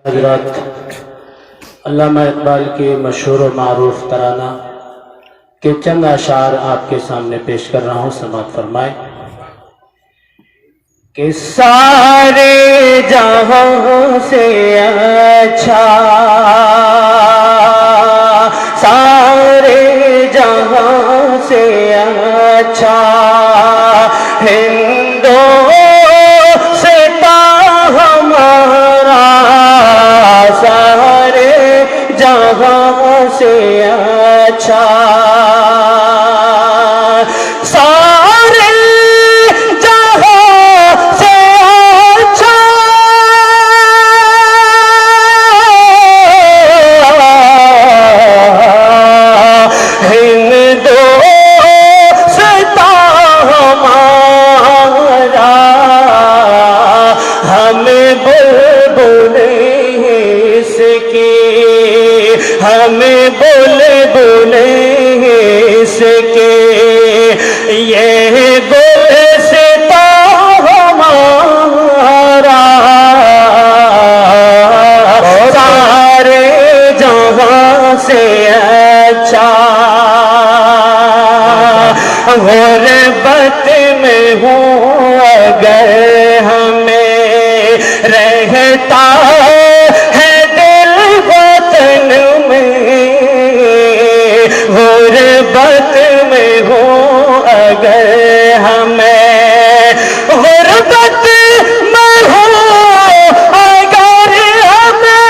حضرات، علامہ اقبال کی مشہور و معروف ترانہ کے چند اشعار آپ کے سامنے پیش کر رہا ہوں، سماعت فرمائیں کہ سارے جہاں سے اچھا، سارے جہاں سے اچھا ہندو سے تا ہمارا، سارے جہاں سے اچھا، سارے جہاں سے اچھا ہندو سے تا ہمارا، ہمیں بلبل اس کی، ہمیں بلبل اس کے، یہ گلستہ ہمارا، سارے جہاں سے اچھا، غربت میں ہوں اگر ہمیں رہتا ہے دل وطن میں، غربت میں ہوں اگر ہمیں، غربت میں ہوں اگر ہمیں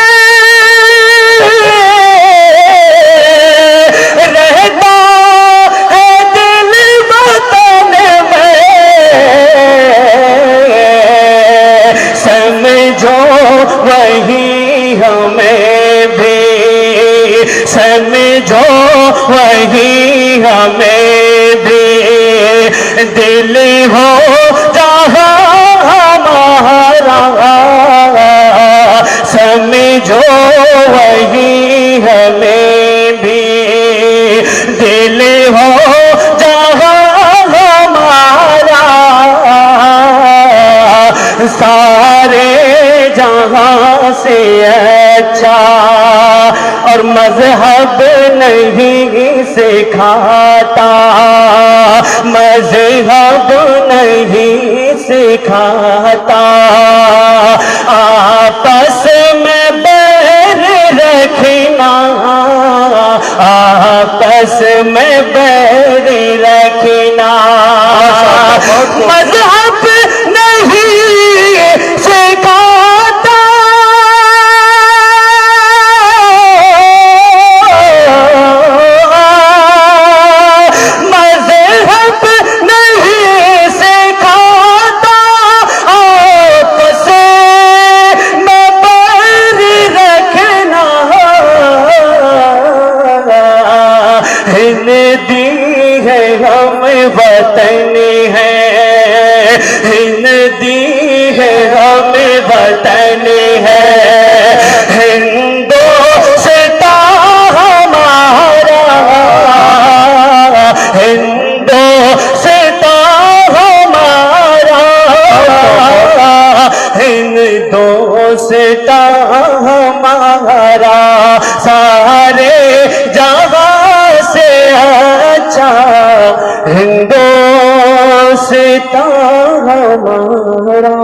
رہتا ہے دل وطن میں، سمجھو وہی ہمیں بھی، سمجھو وہی ہمیں بھی، دل ہو جہاں ہمارا، سمجھو وہی ہمیں بھی، دل ہو جہاں ہمارا، سارے جہاں سے اچھا، اور مذہب نہیں سکھاتا، مذہب نہیں سکھاتا، آپس میں بیر رکھنا، آپس میں بیر رکھنا، مذہب نہیں سکھاتا، مذہب نہیں سکھاتا، آپس میں بیر رکھنا، ہندی ہے ہم وطن ہے، ہندی ہے ہم وطن ہے، ہندوستہ ہمارا، ہندوستہ ہمارا، ہندوستہ ہمارا، سارے جہاں سے اچھا ہندوستہ ہمارا۔